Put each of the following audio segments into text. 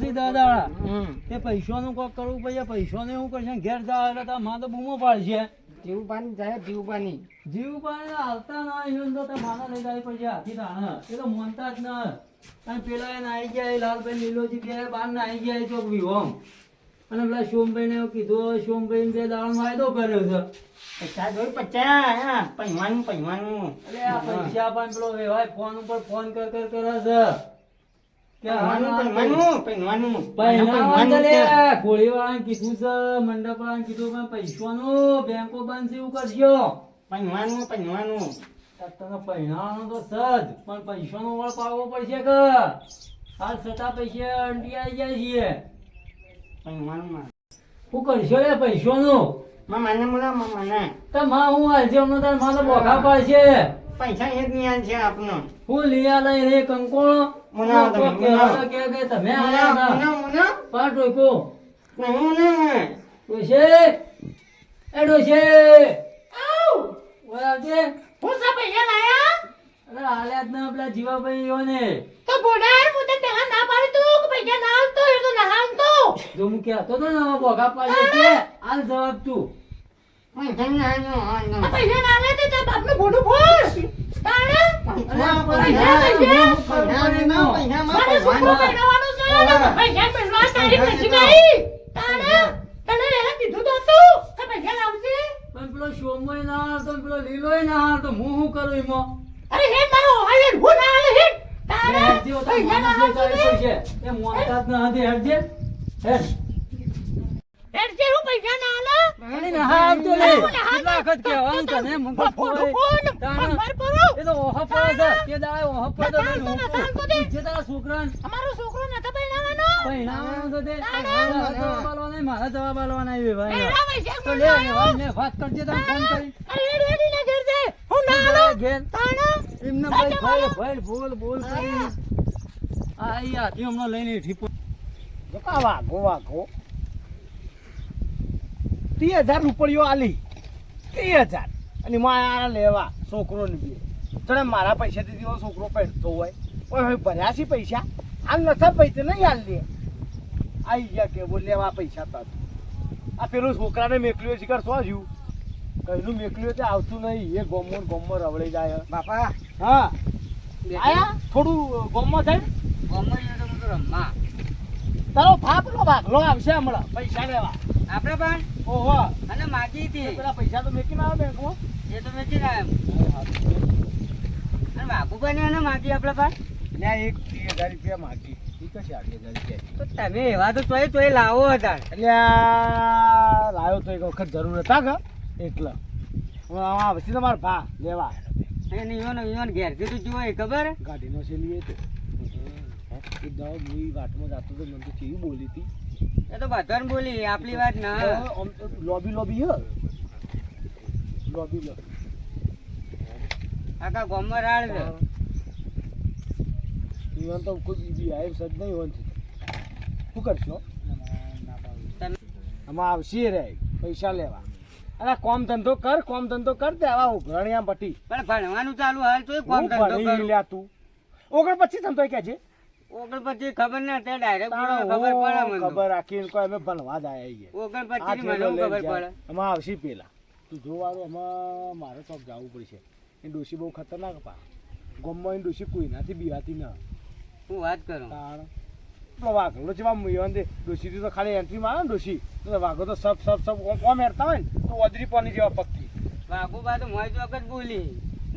પછી દાદા તે પૈસાનું કોક કરવું પડે. પૈસાને એવું કરશે ને ઘેર જા એટલે તાર માં તો બૂમો પાડશે. જીવપાની જાય જીવપાની હાલતા ના આવ્યું તો તાર માના લઈ જાય પછી હાથી તાણ એ તો મોનતા જ ના. અને પેલા એને આવી ગયા લાલભાઈ લીલોજી બે બાર ને આવી ગયા ચોક વિહોમ. અને પેલા સોમભાઈ ને કીધું સોમભાઈ બે દાળ વાયદો કર્યો છે. પૈસા જોઈ 50 પૈવાનું અરે આ પૈસા પણ પેલો વેવાય ફોન ઉપર ફોન કર કરે છે કે ગોળીવાળાને કીધું છે, મંડપવાળાને કીધું પણ પૈસાનું બેંકો બંધ છે એવું કરજો. પૈવાનું તને પૈણાનો તો સજ પણ પૈસાનો વળ પાડવો પડશે કે હાલ છતાં પૈસા અંટી આવી જાય છીએ. શું કરશો રે પૈસાનું? તો માં હું હાલશે હમણાં તાર માં તો બોખા પાડશે. પૈસા એક નિયાન છે આપનો હું લીયા લઈ રે કંકોણો કે તમે આયા હતા પાર ટોકો ડોશે એ ડોશે ઓય આવજે. હું સા પૈસા લાયા અરે હાલ્યા જ ના પેલા જીવાભાઈ યો ને તો બોડાય હું તે પેલા ના પાડી તું કે પૈસા ના આલતો એ તો ના આલતો જો હું કહેતો તો ને હવે બોગા પાડે છે હાલ જવાબ તું. આ પૈસા ના લે તો બાપનું ભોડું ફોડ તાણે મારે શું બેડવાનું છે પૈસા પેલા તારી પછી નહીં તાણે તને લેલા કીધું તો તું કે પૈસા લાવજે. પણ પેલો સોમય ના હાલતો ને પેલો લીલોય ના હાલતો હું શું કરું એમાં? અરે હે તારો હાલે હું ના હાલે હે તાણે હેડજો તાર પૈસા ના માણસ જે આલતો કરે છે એ મોનતા જ ના હતી. હેડજે હેડ હેડજે હું પૈસા ના આલે અરે ના હાલતો લે કેટલા વખત કહેવાનું તને મગજ ફોડે એ તો ઓહા પડે છે કે દાય ઓહા પડે તો જે તારા છોકરાને અમારો છોકરો નતો પૈણાવાનો પહેણાવાનો તો તે જવાબ આલવાના નહીં, મારા જવાબ આલવાના આવી ભાઈ. પૈસા તો લે ને વાત કરજે તને ફોન કરી અરે રેડી ના ઘર છે હું ના આલો ઘેર તાણે એમને ભાઈ ભાઈ બોલ કરી આ યાર એ હમણાં લઈને ઠીપો વાઘો 30,000 રૂપિયો આલી 30,000 અને મારા લેવા છોકરો ને બી તને મારા પૈસાથી જેવો છોકરો પહેરતો હોય હવે ભર્યા છે પૈસા હાલ નથી પૈસા નહીં હાલ લે આવી ગયા કે બોલ લેવા પૈસા તો આ પેલું છોકરાને મેકલ્યો શિકાર શું જ્યું કઈનું મેકલ્યો તે આવતું નહીં એ ગોમો રવડાઈ જાય બાપા. હા આયા થોડું ગોમમાં થાય રમવા તારો ભાપલો ભાગલો આવશે હમણાં પૈસા લેવા આપણે પણ ઓહો અને માગી હતી પેલા પૈસા તો મેકીને આવે બેંકમાં એ તો મેચી આવ્યો અને બાબુભાઈ ને માગી આપણે પણ ત્યાં એક 30,000 રૂપિયા માગી એ કશી 8,000 રૂપિયા તો તમે એવા તો તોય લાવો હતા એટલે આ લાવ્યો તો એક વખત જરૂર હતા કે એટલે પછી તમારા ભા લેવા એને ઈવન ઘેરથી તો જોવાય ખબર ગાડીનો છે લઈએ તો એક દાવ હું વાટમાં જાતો તો મને તો કેવી બોલી હતી એ તો બધાને બોલી આપણી વાત ના લોબી લોબી આખા ગામમાં રાડ છે ઈવન તો કોઈ બીજી આયબ સજ નહીં હોય શું કરશો આમાં આવશે રે પૈસા લેવા અરે કોમ ધંધો કર દે આવા ઉઘરાણિયા પટી પણ ભણવાનું ચાલુ હાલ તો કોમ ધંધો કરું લ્યા તું ઓગણ પછી ધંધો કે છે ઓગણ પછી ખબર ના તે ડાયરેક્ટ ખબર પડે મને ખબર રાખીને કોઈ અમે ભણવા જ આયા ઓગણ પછી મને ખબર પડે આમાં આવશે પેલા તું જોવાનું આમાં મારે ચોક જવું પડશે એ ડોશી બહુ ખતરનાક પા ગમમાં એ ડોશી કોઈનાથી બીવાતી ન હું વાત કરું તાણ પેલો વાઘલો છે ડોશીથી તો ખાલી એન્ટ્રી મારે ને ડોશી તો વાઘો તો સબ કોમ હેરતા હોય ને તો ઓદરી પાણી જેવા પગતી વાઘુબા તો મોય ચોક જ બોલી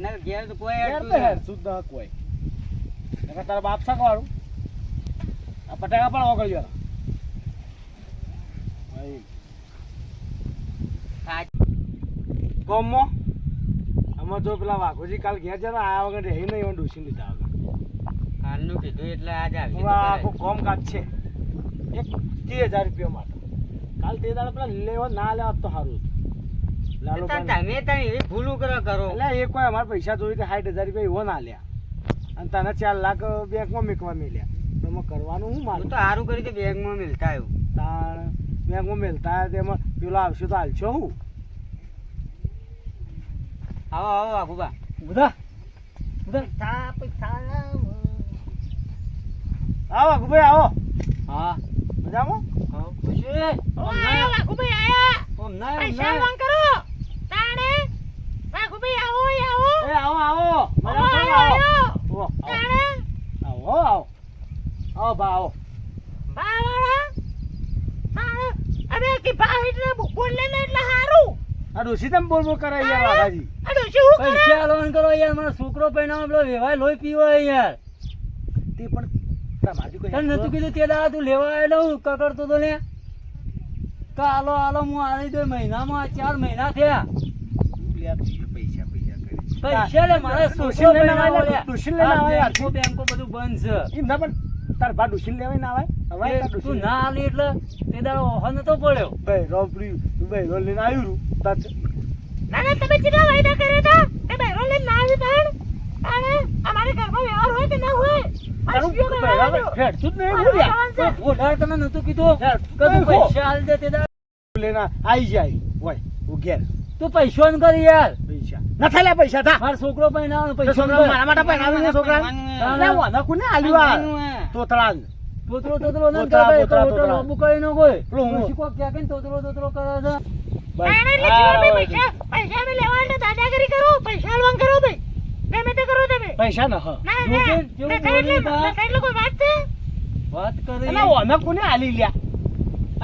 ના ઘેર તો કોઈ શુદ્ધ કોઈ તારા બાપ શાક વાળું આ પટાકા પણ ઓગળ્યો ગમો આમાં જો પેલા વાઘોજી કાલ ઘેર જાય ને આ વગર રહી નહીં એમાં ડોસી લીધા વગર કાલનું કીધું એટલે આજ આવી આખું કોમ કાજ છે એક 30,000 રૂપિયા માટે કાલ તે દાડે પેલા લેવા ના લેવા તો સારું હતું લાલો તમે એવી ભૂલું કરો એટલે એ કોઈ અમારે પૈસા જોઈ તો 60,000 રૂપિયા એવો ના લ્યા અને તને 4 લાખ બેંકમાં મેકવા મેલ્યા એમાં કરવાનું હું મારું તો સારું કરી કે બેંકમાં મિલતા આવ્યું તાણ બેંકમાં મેલતા તેમાં પેલો આવશે તો હાલશો હું આવો વાઘુબા બધા આવો વાઘુભાઈ આવો હા મજામાં હા ખુશી ઓ આયા વાઘુભાઈ આયા ઓમ ના પૈસા માંગ કરો તાણે વાઘુભાઈ આવો એ આવો મજામાં આવો તાણે આવો બા આવો બાવાળા તાણે અરે કે બા એટલે બોલે ને એટલે હારું આ ડોશી તમે બોલ કરે યાર વાઘાજી આ ડોશી હું કરે પૈસા આલવાન કરો યાર મારો છોકરો પહેણાવો પેલો વેવાય લોહી પીવો યાર તે પણ તમારી કોઈ તને નતું કીધું તે દાડા તું લેવા આવેલો હું કકડતો તો લે કાલો આલો હું આલી દો મહિનામાં 4 મહિના થયા પૈસા લે મારે ડોશી છોકરો લઈને પહેણાવો આવે લે ડોશી લઈને આવે યાર બેંકો બેંકો બધું બંધ છે એમ ના પણ તાર બા ડોશી લેવાય ના આવે હવે તાર તું ડોશી ના આલી એટલે તે દાડો ઓહો નતો પડ્યો ભાઈ રોપડી ભાઈ રોલ લઈને આવ્યું રૂ તાત ના ના તમે ચીના વાયદા કર્યા હતા એ બેરો લઈને ના આવી તાણ તાણે અમારે ઘરમાં વ્યવહાર હોય કે ના હોય તારું હેડતું જ નહીં બોલ્યા ઓઢાર તને નતું કીધું યાર, કે તું કઈ ખો? પૈસા આલી દે તે દાડો લેના આવી જાય હોય હું ઘેર તું પૈસો ન કરી યાર પૈસા ના થાય લે પૈસા થા મારો છોકરો પહેણાવો તો પૈસો છોકરા મારા માટે પહેરાવી દે છોકરા તાણે. લે વાના કોને આલ્યું આ તોતળા તોતરો તોતરો ન તોતરા, કરે તોતરા, હોટલ તોતરા. લોબુ કરી ન કોઈ પેલું હું. પછી કોક ક્યાં કઈને તોતરો તોતરો કરે છે તાણે એટલે જીવન પૈસા પૈસા મે લેવા એટલે દાદાગીરી કરો પૈસા આલવાન કરો ભાઈ ગમે તે કરો તમે પૈસા ન હ ના જો ના કે જેવું એટલે બોલી તા. એટલે કોઈ વાત છે વાત કરી એટલે વાના કોને આલી લ્યા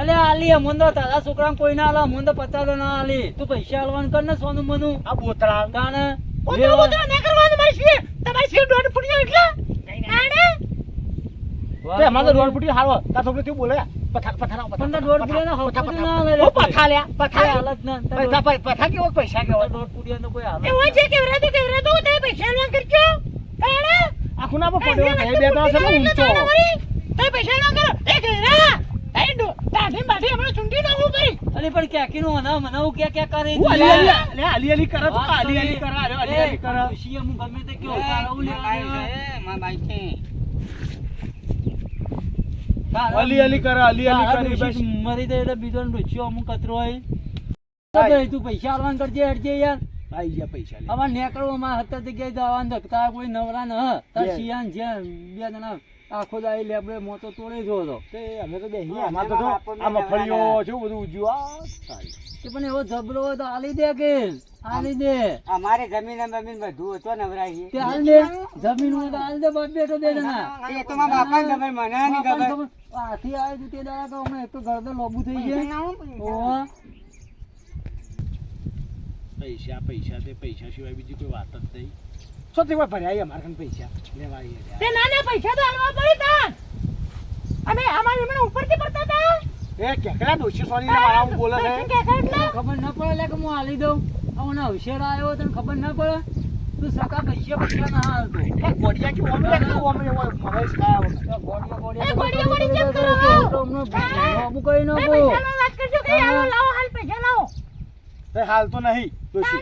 અલે આલી અમન તો તારા છોકરાને કોઈ ના આલા અમન તો 50 ના આલી તું પૈસા આલવાન કર ને સોનું મનું આ બોતળા તાણે ઉતરો ઉતરો ના કરવાનું મારી છે તમારી છે દોડ ફૂટી એટલે તાણે તે અમારો રોડ ફૂટી હારો તા છોકરો કેવું બોલે પથા પણ તાર દોઢ પુડિયાનો હક બધું ના આવે લે. ઓ પથા લ્યા કોઈ પથા હાલત ના તાર પથા કેવો પૈસા કેવો દોઢ પુડિયાનો કોઈ હાલત એ હોય છે કેવરા તો તે પૈસા આલવાન કરજો તાણે આખું ના પડ્યો બે ત્રણ છે ને ઊંચો તે પૈસા આલવાન કરો એ ઘેરા તાઈ દો તાઠી માઠી હમણાં ચૂંટી નાખું ભાઈ અલે પણ ક્યાંકી નું અના મનાવું ક્યાં કરે હું તું આલી યાર? આલી લે આલી આલી કરે તો આલી આલી કરે અરે આલી આલી કરે શિયા હું ગમે તે કયો તારાવું લેવા દેવા. આલી આલી કરે આલી આલી તારા કરે ડોશી બસ મરી જાય એટલે બીજો ને ડોશીઓ અમુક કચરો હોય તો ભાઈ તું પૈસા આલવાન કરજે હેડજે યાર આઈ ગયા પૈસા લે આમાં નેકળવામાં હતા જગ્યાએ જવાનું ધકતા કોઈ નવરા ન તાર બે. શિયાન છે બે જણા આખો દાઈ લેબડે મોતો તોડે જો તો તે અમે તો બેહી અમાર તો જો આ મફળીઓ છે બધું ઉજ્યું આ સારી તે પણ એવો જબરો હોય તો આલી દે કે આલી દે અમારે જમીન બમીન બધું હતો નવરાઈ તે આલ દે જમીન હોય તો આલ દે બાપ બેઠો બે જણા એ તો મારા બાપાને ખબર મને નહીં ખબર હાથી આવે તું તે દાડા તો હમણાં એક તો ગળદો લોબુ થઈ જાય ઓવા પૈસા પૈસા તે પૈસા સિવાય બીજી કોઈ વાત જ નહીં શું તે કોઈ ભર્યા અમારે કન પૈસા લેવા આવીએ તે નાના પૈસા તો આલવા પડે તાન અમે અમારે એમને ઉપરથી પડતા હતા એ કેકડા દોશી સોની ને મારા હું બોલે છે ખબર ના પડે લે કે હું આલી દઉં આનો હોશિયાર આવ્યો તને ખબર ના પડે તું સકા પૈસા ના હાલતો એ ગોડિયા કે ઓમે કે ઓમે મગજ ખાયા એ ગોળીઓ ચેક કરો લોબુ કરી એ નાખો પૈસાનો વાત કરજો કે આવો લાવો હાલ પૈસા લાવો એ હાલ તો નહીં દોશી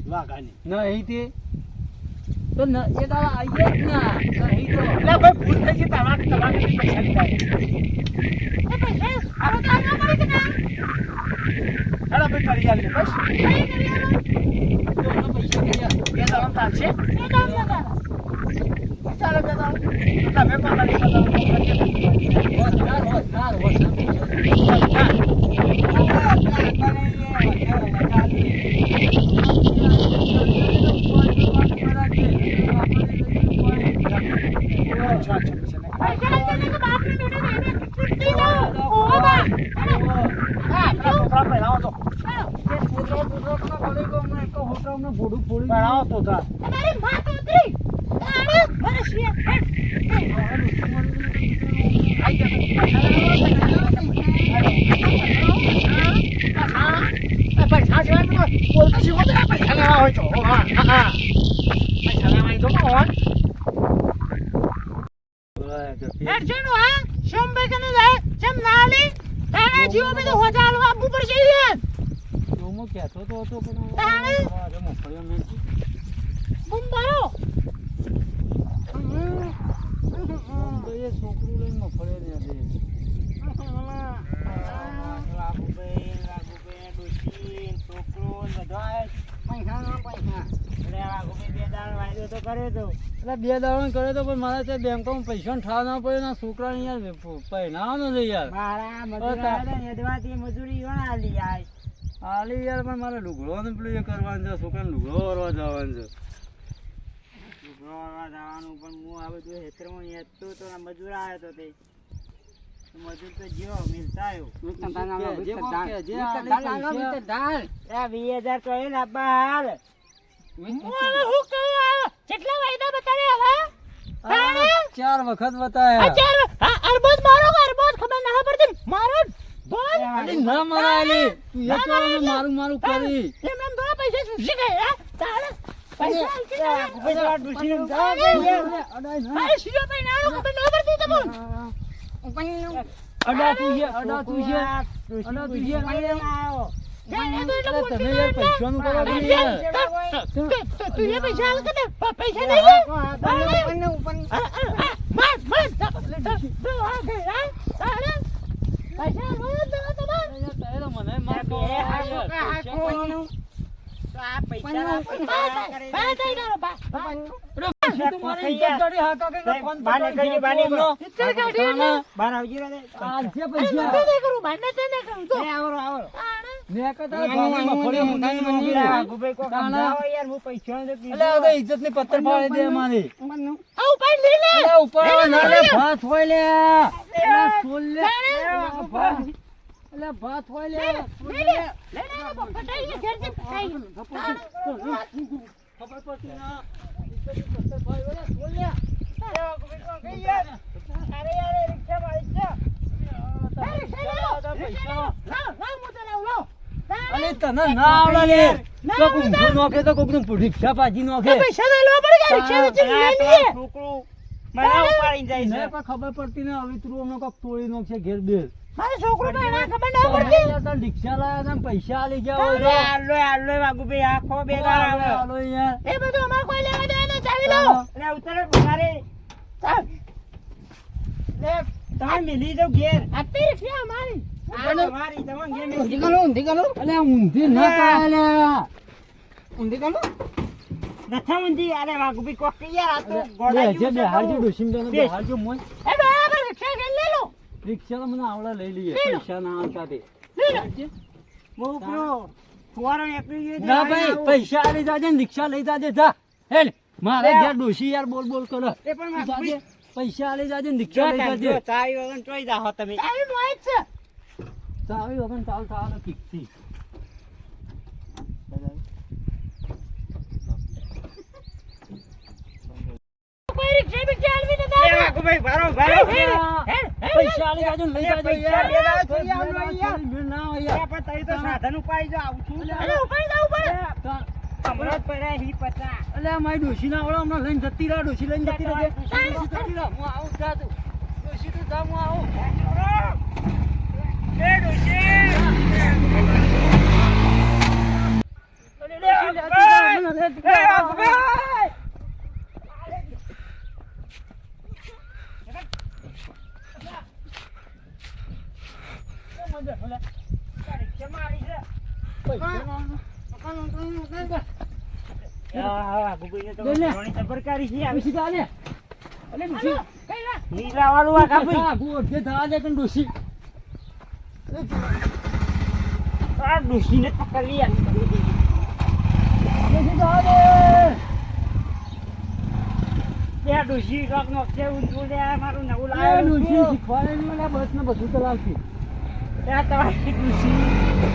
વાગાની નહીં તે તો એ દાડા આવીએ જ ના નહીં તો એટલે ભાઈ ભૂલ થઈ ગઈ તમારા પૈસા લીધા એ પૈસા આવો તો આલવા પડે કે ના હેડા ભાઈ કરી આલી બસ કઈ કરી આલો તો એનો પૈસા કે યાર બે દામ તાલશે એ દામ લગા ચાલો બે દામ તમે પાડી પૈસા આલને કે બાપ ને બેટા ને છૂટી જાઓ ઓ બા તમારી માં તો ઉતરી તાણે મને શિયા હેડજોનું હા સોમભાઈ કને જાય જેમ નાલી તાણે જીવો બધું હોજા આલવા આપવું પડશે યાર તાણે બુંબારો છોકરું લઈને મફળે પૈસા તો કર્યો તો એટલે 2 દાડો કર્યો તો પણ મારા ત્યાં બેંકોમાં પૈસા ઠાવ ના પડે ના છોકરાને યાર પહેરાવાનો છે યાર મારા મજૂરી એડવાથી મજૂરી કોણ આલી આય હાલી યાર પણ મારે લુગડોને પેલું એ કરવાનું છે છોકરાને લુગડો વરવા જવાનું છે લુગડો વાળવા જવાનું પણ હું આ બધું હેતરમાં હેતતો તો આ મજૂર આવ્યો તો તે મજૂર તો જ્યો મિલતા આવ્યો જે કોણ કે, જે આલે પૈસા. 20,000 તો એ લાવવા હાલ હું કહું આ કેટલા વાયદા બતાવ્યા હવે આ 4 વખત બતાયા અચાર અરબોજ મારો અરબોજ ખબર ના પડતી મારો બોલ અલી ના મરાયેલી તું એ ચોરાને મારું મારું કરી એમને થોડા પૈસા સુસી ગયા તારે પૈસા આલતી ના બધા ડુસી મારે સીધો પૈ નાનો ખબર ના પડતી તમને અડા તું છે અડા તું છે અડા તું છે તમે એટલે તમે યાર પૈસાનું કરો કે નહીં યાર તું એ પૈસા આલ કે પૈસા નહીં લે માર તારે પૈસા બોલ દો તમાર તારે મને માર તો મારી ઇજ્જત કરી હાકા કે ફોન બાર આવજી રે આલશે પૈસા મેં કહેતા ભાગમાં ફળ્યો મુંડાની નોકરી રે. ગુબે કો તાણા. સમજાવો યાર હું પૈસા દે એટલે આ તો ઇજ્જતની પત્તર ફાડી દે મારી આવ પાઈ લે લે એટલે ઉપર આવે ના લે ભાત હોય લે એટલે સોલ લે ભાત. એટલે ભાત હોય લે સોલ લે. ખબર પડતી ના ઇજ્જતની પત્તર ફાડી હોય લે, સોલ લે. અરે યાર રિક્ષા વાળી છે અલે તને ના આવડે લે કોક ઊંધું નોખે તો કોકનું રિક્ષા પાછી નોખે છોકરું મને ઉપાડીને જાય મને છે પણ ખબર પડતી ને હવે તું અમને કોક તોડી નોખશે ઘેર બેર છોકરો ખબર ના પડતી યાર રિક્ષા લાયા તા ને પૈસા આલી ગયા હોય તો. આલો વાગુભાઈ આખો બેકાર આવે હાલો યાર એ બધું અમાર કોઈ લેવા દેવા નથી. ચાવી લો એટલે ઉતરે ભગારે ચાલ લે તમે મિલી દો ઘેર આટલી રિક્ષા અમારી આ તમારી તમે ઘેર મિલી અલે આ ઊંધી ના કરાય લે નથા ઊંધી અરે વાગુભાઈ કોક કે યાર આ તો બે ગોડા જે બે હારજો ડોસીને બેનો બે હારજો મોય એ બરાબર રિક્ષા ઘેર લઈ લો રિક્ષા તો મને આવડા લઈ લઈએ પૈસા ના આવતા તે મોકરો ફુવારો એકલી ગયો ના ભાઈ પૈસા આલી જાજે ને રિક્ષા લઈ જાજે જા હેડ મારે ઘેર ડોસી યાર બોલ બોલ કરે એ પણ તું જાજે, પૈસા આલી જાજે ને જો રિક્ષા લઈ જાજે ચાવી વગર ચોઈ જાહો તમે ચાવી મોય છે ચાવી વગર ચાલ થવાનો કિકથી કોઈ રિક્ષા બિક્ષા આલવી એ નથી વાગુભાઈ ભારો ભારો પૈસા આલી જાજે ને લઈ જાજે પૈસા યાર બે દાડા થઈ આવવાનો યાર. મેળ ના હોય યાર યાર પણ તઈ તો સાધન ઉપાડી જો આવું છું અરે ઉપર જાવ ઉપર હમણાં જ પડ્યા હી પચા અલે આ મારી ડોશી ના આવડે હમણાં લઈને જતી રહે ડોશી લઈને જતી રહે ડોશી જતી રહે હું આવું જા તું ડોશી તું જા હું આવું એ ડોશી અરે ડોશી લેતી જા, મને લેતી જા. પૈસા ના ઘણી ખબરકારી છે આવી ડોશી જા ને અલે ડોશી કઈ ના નીલા વાળું આ કાપી આગુ અડધે થવા દે કે ડોશી આ ડોશીને પકડી યાર ડોશી જા દે ત્યાં ડોશી રોક નો છે ઊંધું લે આ મારું નવું એ લાવ્યું ડોશી શીખવાડે નહીં, ઓલા બસ ને બધું ચલાવતી ત્યાં તમારી ડોશી